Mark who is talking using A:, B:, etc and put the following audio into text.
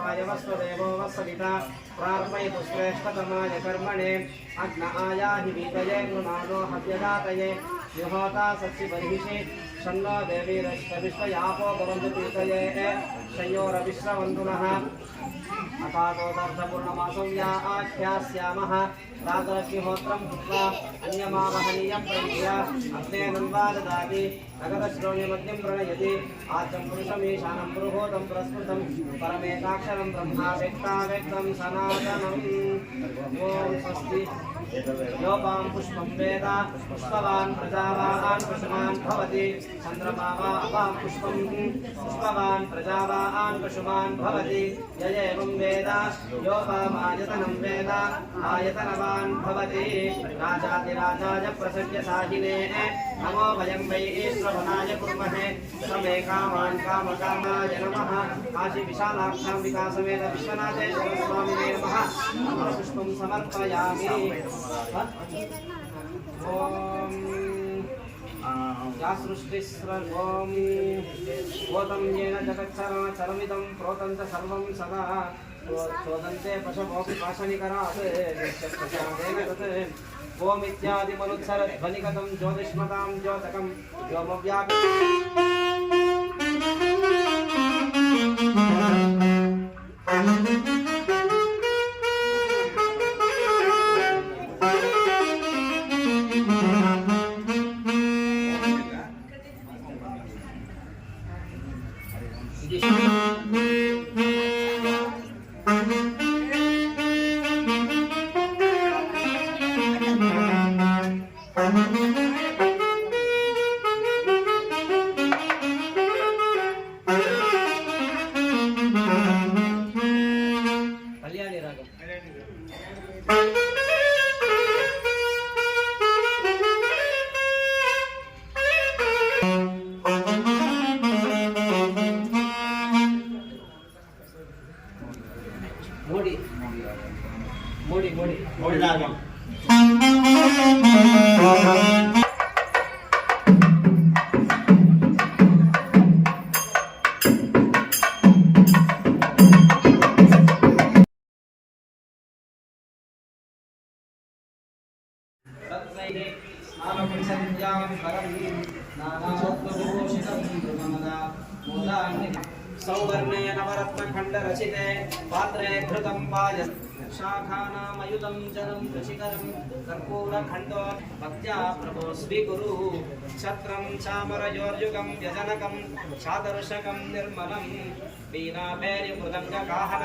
A: वायवस्वदेवो वसविता प्रार्पयतु श्रेष्ठतमाय कर्मणे अग्न आयाहि वीतये गृणानो हव्यदातये युहोता सत्सिबर्हिषि शन्नो देवीरश्वविश्वयापो भवन्तु पीतये शयोरविश्रवन्तुनः अपादोदर्थपूर्णमासं या आख्यास्यामः राजलक्ष्मीहोत्रं भूत्वा अन्यमावहनीयं प्रविश्य अग्नेनन्वा ददाति नगदश्रोण्यमद्यं प्रणयति आचं पुरुषमीशानं पुरुहूतं पुरस्कृतं परमेकाक्षरं ब्रह्मा व्यक्ताव्यक्तं सनातनम् ॐ स्वस्ति योपां पुष्पं वेद पुष्पवान् प्रजावान् पशुमान् भवति चन्द्रमा वा अपां पुष्पं पुष्पवान् प्रजावान् पशुमान् भवति य एवं वेद योपाम् आयतनं वेद आयतनवान् भवति राजाधिराजाय प्रसज्य साहिने नमो वयं वै ईश्वरनाय कुर्महे समे कामान् कामकामाय नमः काशी विशालाक्षाम्बिका समेत विश्वनाथेश्वर स्वामिने नमः पुष्पं समर्पयामि ओम या सृष्टिस्रवोम भूतं येन जगच्चरणचरमिदं प्रोतं च सर्वं सदा चोदन्ते पशवोऽपि पाशनिकरात् यक्षप्रसादेन तत् ओम इत्यादिमनुत्सरध्वनिगतं ज्योतिष्मतां द्योतकं व्योमव्यापि मोड़ी रागम सौवर्णे नवरत्नखण्डरचिते पात्रे घृतं पाय शाखानामयुतं जनं ऋषिकरं कर्पूरखण्डो भक्त्या प्रभो स्वीकुरु छत्रं चामरयोर्युगं व्यजनकं चादर्शकं निर्मलं वीणाभैर्यमृदङ्गकाहन